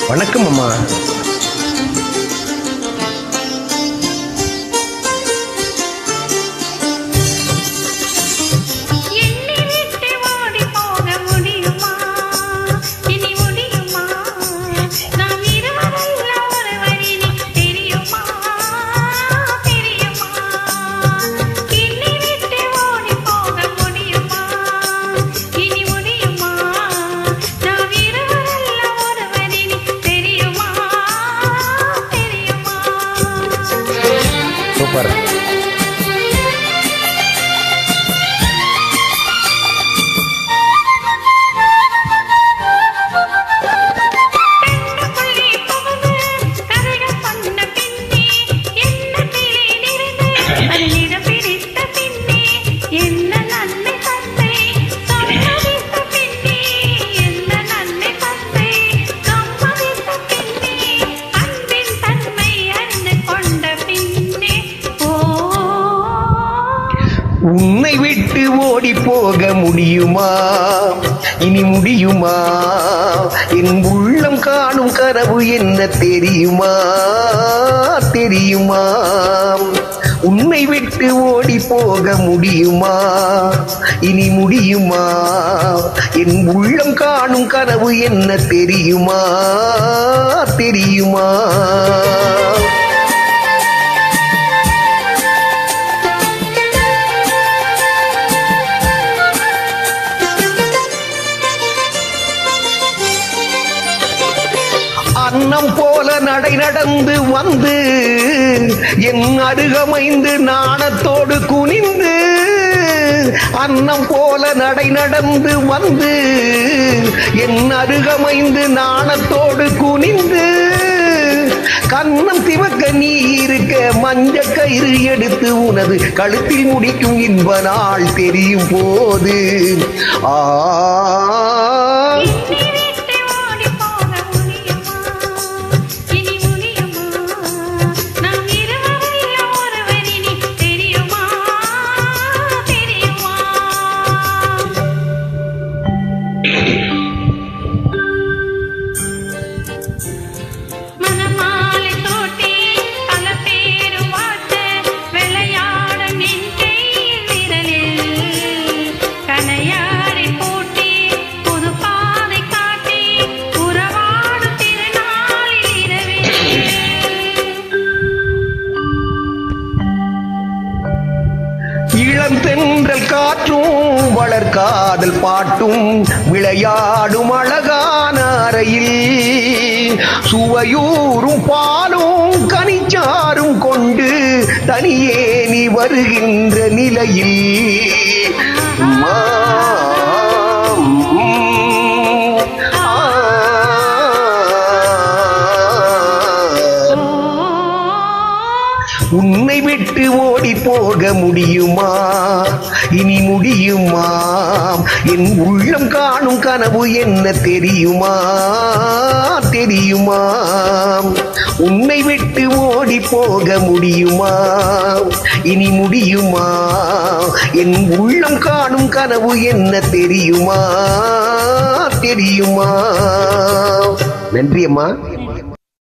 வணக்கம் அம்மா. சூப்பர். உன்னை விட்டு ஓடி போக முடியுமா? இனி முடியுமா? என் உள்ளம் காணும் கனவு என்ன தெரியுமா? தெரியுமா? உன்னை விட்டு ஓடி போக முடியுமா? இனி முடியுமா? என் உள்ளம் காணும் கனவு என்ன தெரியுமா? தெரியுமா? அன்னம் போல நடை நடந்து வந்து என் அருகமைந்து நாணத்தோடு குனிந்து, அன்னம் போல நடை நடந்து வந்து என் அருகமைந்து நாணத்தோடு குனிந்து, கண்ணம் சிவக்க நீ இருக்க மஞ்ச கயிறு எடுத்து உனது கழுத்தில் முடிக்கும் இன்ப நாள் தெரியும் போது ஆ இளந்தென்றல் காற்றும் வளர்காதல் பாட்டும் விளையாடும் அழகான அறையில் சுவையூரும் பாலும் கனிச்சாரும் கொண்டு தனியே நீ வருகின்ற நிலையில் உன்னை விட்டு ஓடி போக முடியுமா? இனி முடியுமா? என் உள்ளம் காணும் கனவு என்ன தெரியுமா? தெரியுமா? உன்னை விட்டு ஓடி போக முடியுமா? இனி முடியுமா? என் உள்ளம் காணும் கனவு என்ன தெரியுமா? தெரியுமா? நன்றி அம்மா.